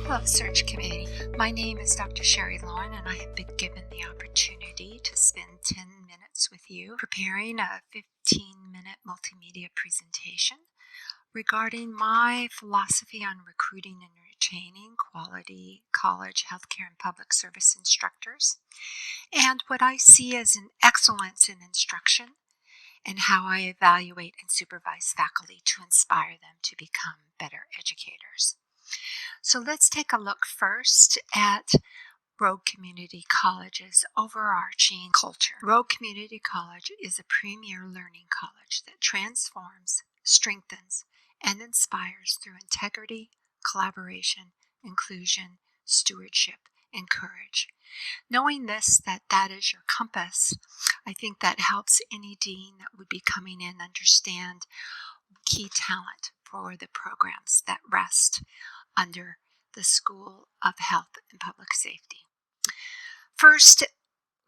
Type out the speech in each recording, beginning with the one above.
Hello, Search Committee. My name is Dr. Sherry Loewen, and I have been given the opportunity to spend 10 minutes with you preparing a 15-minute multimedia presentation regarding my philosophy on recruiting and retaining quality college, healthcare, and public service instructors, and what I see as an excellence in instruction and how I evaluate and supervise faculty to inspire them to become better educators. So let's take a look first at Rogue Community College's overarching culture. Rogue Community College is a premier learning college that transforms, strengthens, and inspires through integrity, collaboration, inclusion, stewardship, and courage. Knowing that is your compass, I think that helps any dean that would be coming in understand key talent for the programs that rest under the School of Health and Public Safety. First,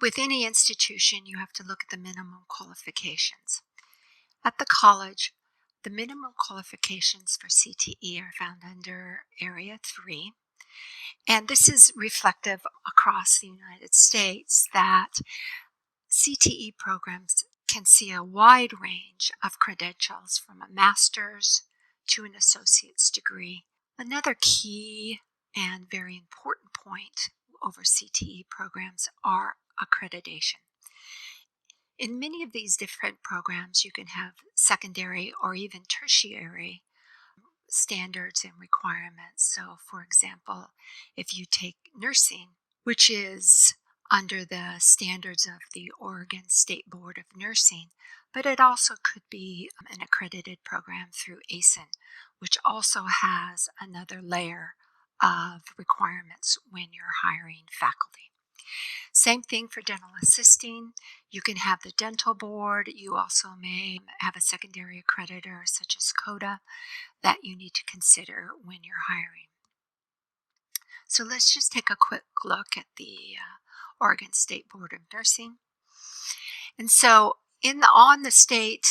with any institution, you have to look at the minimum qualifications. At the college, the minimum qualifications for CTE are found under Area 3, and this is reflective across the United States that CTE programs can see a wide range of credentials from a master's to an associate's degree. Another key and very important point over CTE programs are accreditation. In many of these different programs, you can have secondary or even tertiary standards and requirements. So, for example, if you take nursing, which is under the standards of the Oregon State Board of Nursing, but it also could be an accredited program through ASIN, which also has another layer of requirements when you're hiring faculty. Same thing for dental assisting. You can have the dental board. You also may have a secondary accreditor such as CODA that you need to consider when you're hiring. So let's just take a quick look at the Oregon State Board of Nursing. And so on the state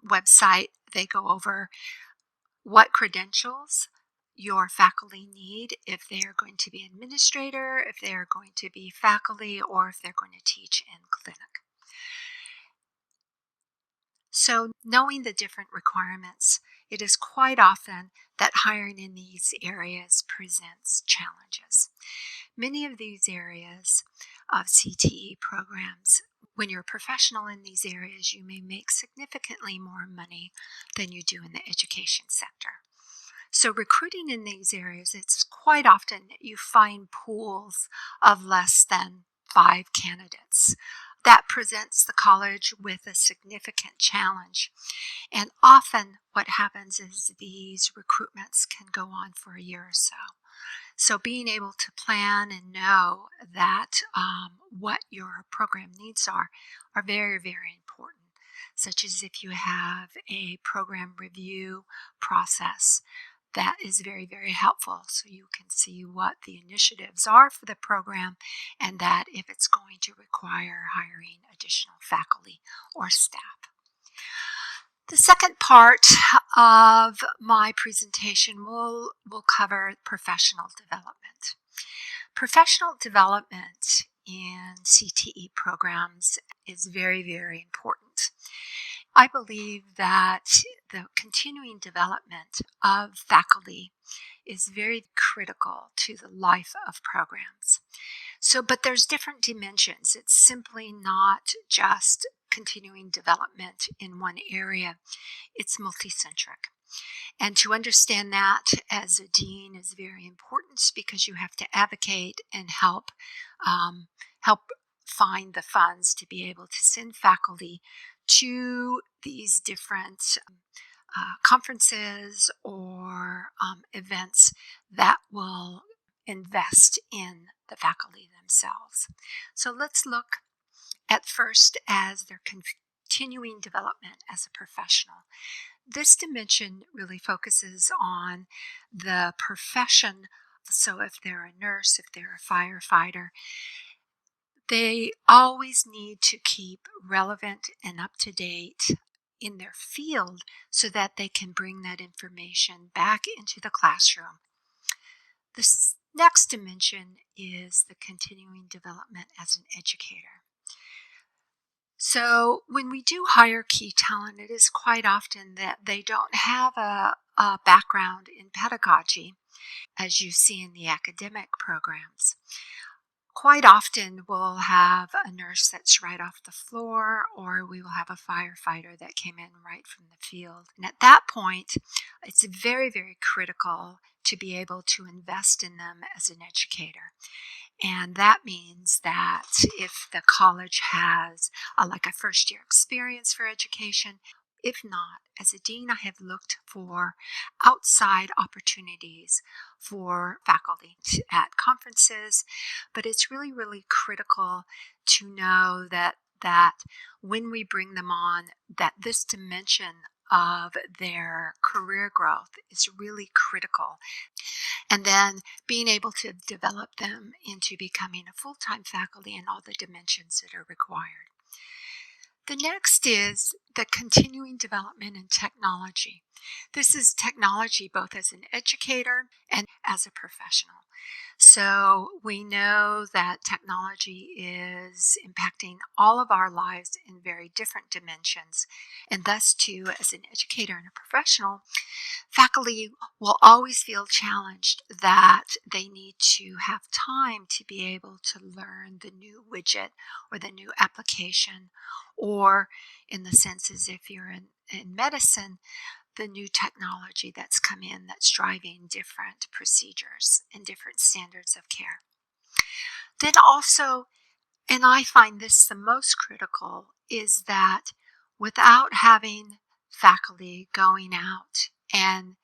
website, they go over what credentials your faculty need if they are going to be administrator, if they are going to be faculty, or if they're going to teach in clinic. So knowing the different requirements, it is quite often that hiring in these areas presents challenges. Many of these areas of CTE programs, when you're a professional in these areas, you may make significantly more money than you do in the education sector. So recruiting in these areas, it's quite often that you find pools of less than 5 candidates. That presents the college with a significant challenge. And often what happens is these recruitments can go on for a year or so. So being able to plan and know that what your program needs are very, very important, such as if you have a program review process. That is very, very helpful so you can see what the initiatives are for the program and that if it's going to require hiring additional faculty or staff. The second part of my presentation will cover professional development. Professional development in CTE programs is very, very important. I believe that the continuing development of faculty is very critical to the life of programs. But there's different dimensions. It's simply not just continuing development in one area. It's multicentric. And to understand that as a dean is very important because you have to advocate and help find the funds to be able to send faculty to these different conferences or events that will invest in the faculty themselves. So let's look at first as their continuing development as a professional. This dimension really focuses on the profession. So if they're a nurse, if they're a firefighter, they always need to keep relevant and up to date in their field so that they can bring that information back into the classroom. The Next dimension is the continuing development as an educator. So when we do hire key talent, it is quite often that they don't have a background in pedagogy, as you see in the academic programs. Quite often we'll have a nurse that's right off the floor, or we will have a firefighter that came in right from the field. And at that point, it's very, very critical to be able to invest in them as an educator. And that means that if the college has like a first year experience for education, if not, as a dean, I have looked for outside opportunities for faculty at conferences, but it's really, really critical to know that when we bring them on, that this dimension of their career growth is really critical. And then being able to develop them into becoming a full-time faculty in all the dimensions that are required. The next is the continuing development in technology. This is technology both as an educator and as a professional. So we know that technology is impacting all of our lives in very different dimensions. And thus, too, as an educator and a professional, faculty will always feel challenged that they need to have time to be able to learn the new widget or the new application, or in the sense as if you're in medicine, the new technology that's come in that's driving different procedures and different standards of care. Then also, and I find this the most critical, is that without having faculty going out and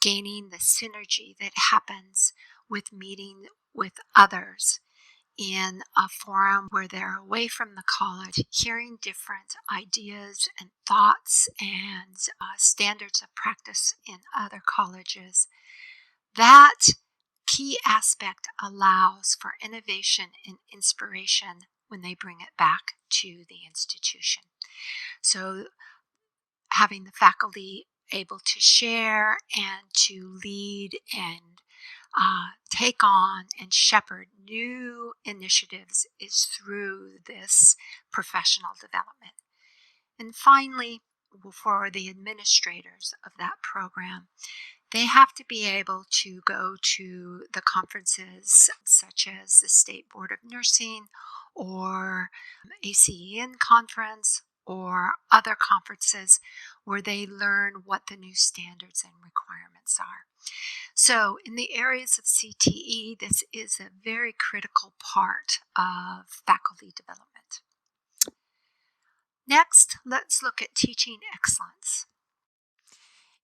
gaining the synergy that happens with meeting with others in a forum where they're away from the college, hearing different ideas and thoughts and standards of practice in other colleges, that key aspect allows for innovation and inspiration when they bring it back to the institution. So having the faculty able to share and to lead and take on and shepherd new initiatives is through this professional development. And finally, for the administrators of that program, they have to be able to go to the conferences such as the State Board of Nursing or ACEN conference or other conferences where they learn what the new standards and requirements are. So in the areas of CTE, this is a very critical part of faculty development. Next, let's look at teaching excellence.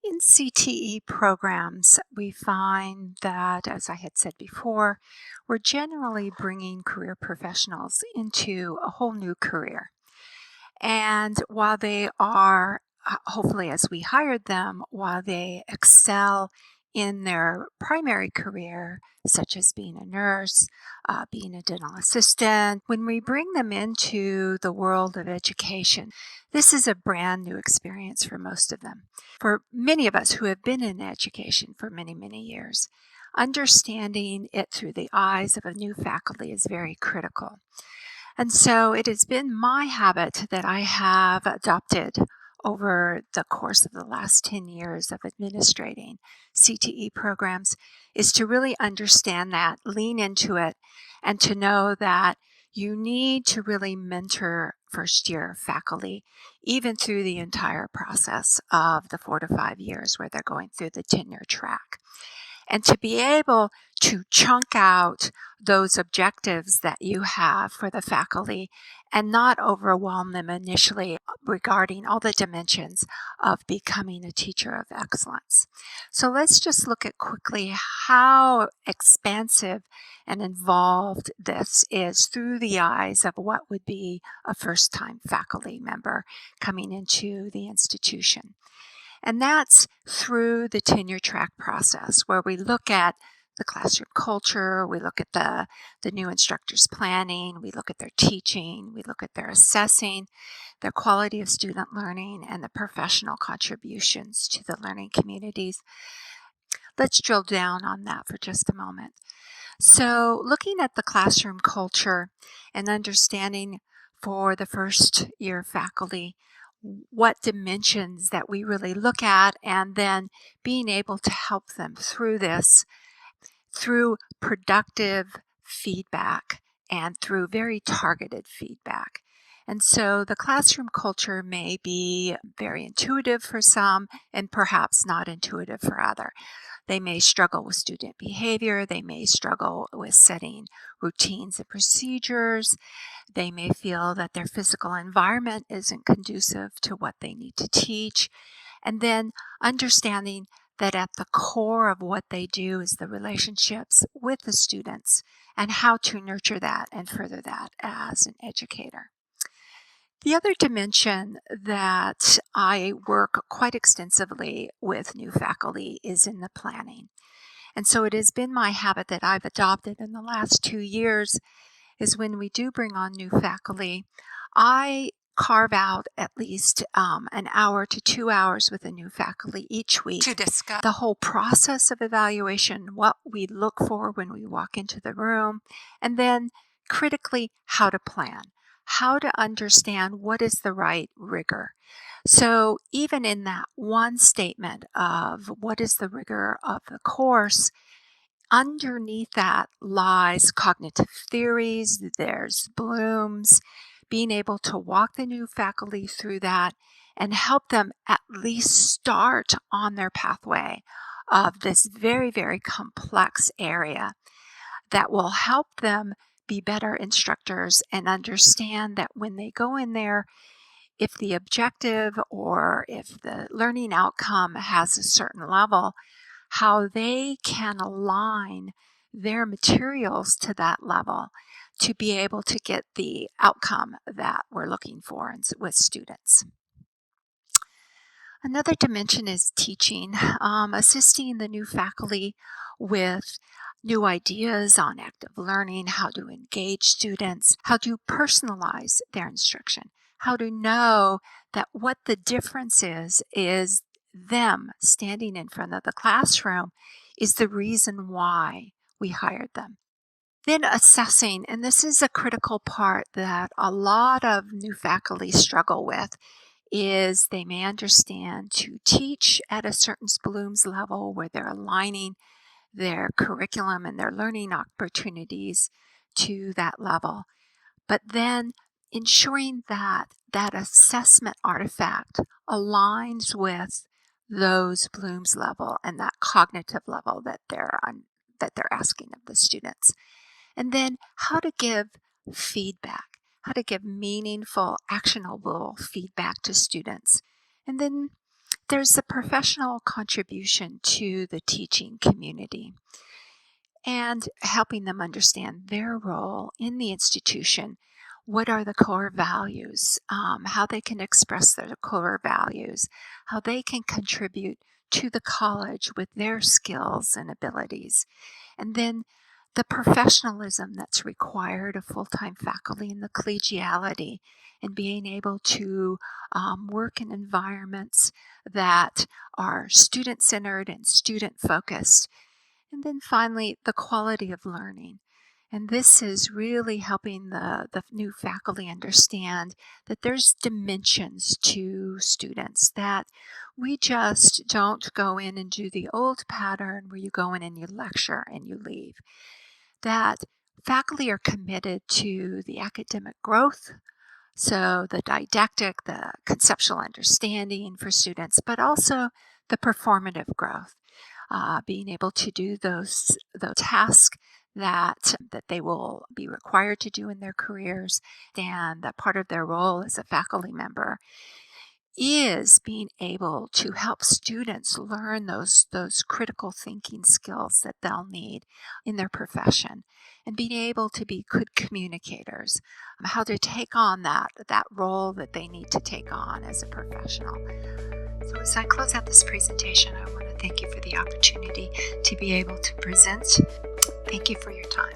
In CTE programs, we find that, as I had said before, we're generally bringing career professionals into a whole new career. And while they are, hopefully as we hired them, while they excel in their primary career, such as being a nurse, being a dental assistant, when we bring them into the world of education, this is a brand new experience for most of them. For many of us who have been in education for many, many years, understanding it through the eyes of a new faculty is very critical. And so it has been my habit that I have adopted over the course of the last 10 years of administrating CTE programs is to really understand that, lean into it, and to know that you need to really mentor first-year faculty, even through the entire process of the 4 to 5 years where they're going through the tenure track. And to be able to chunk out those objectives that you have for the faculty and not overwhelm them initially regarding all the dimensions of becoming a teacher of excellence. So let's just look at quickly how expansive and involved this is through the eyes of what would be a first-time faculty member coming into the institution. And that's through the tenure track process, where we look at the classroom culture, we look at the new instructors' planning, we look at their teaching, we look at their assessing, their quality of student learning, and the professional contributions to the learning communities. Let's drill down on that for just a moment. So, looking at the classroom culture and understanding for the first year faculty what dimensions that we really look at, and then being able to help them through this through productive feedback and through very targeted feedback. And so the classroom culture may be very intuitive for some and perhaps not intuitive for others. They may struggle with student behavior. They may struggle with setting routines and procedures. They may feel that their physical environment isn't conducive to what they need to teach. And then understanding that at the core of what they do is the relationships with the students and how to nurture that and further that as an educator. The other dimension that I work quite extensively with new faculty is in the planning. And so it has been my habit that I've adopted in the last 2 years is when we do bring on new faculty, I carve out at least an hour to 2 hours with a new faculty each week to discuss the whole process of evaluation, what we look for when we walk into the room, and then critically how to plan, how to understand what is the right rigor. So even in that one statement of what is the rigor of the course, underneath that lies cognitive theories, there's Bloom's, being able to walk the new faculty through that and help them at least start on their pathway of this very, very complex area that will help them be better instructors and understand that when they go in there, if the objective or if the learning outcome has a certain level, how they can align their materials to that level to be able to get the outcome that we're looking for with students. Another dimension is teaching, assisting the new faculty with new ideas on active learning, how to engage students, how to personalize their instruction, how to know that what the difference is them standing in front of the classroom is the reason why we hired them. Then assessing, and this is a critical part that a lot of new faculty struggle with, is they may understand to teach at a certain Bloom's level where they're aligning their curriculum and their learning opportunities to that level. But then ensuring that that assessment artifact aligns with those Bloom's level and that cognitive level that they're asking of the students. And then how to give feedback, how to give meaningful, actionable feedback to students. And then there's the professional contribution to the teaching community and helping them understand their role in the institution. What are the core values, how they can express their core values, how they can contribute to the college with their skills and abilities. And then the professionalism that's required of full-time faculty and the collegiality and being able to work in environments that are student-centered and student-focused. And then finally, the quality of learning. And this is really helping the new faculty understand that there's dimensions to students, that we just don't go in and do the old pattern where you go in and you lecture and you leave. That faculty are committed to the academic growth, so the didactic, the conceptual understanding for students, but also the performative growth, being able to do those tasks that they will be required to do in their careers, and that part of their role as a faculty member is being able to help students learn those critical thinking skills that they'll need in their profession, and being able to be good communicators, how to take on that role that they need to take on as a professional. So as I close out this presentation, I want to thank you for the opportunity to be able to present. Thank you for your time.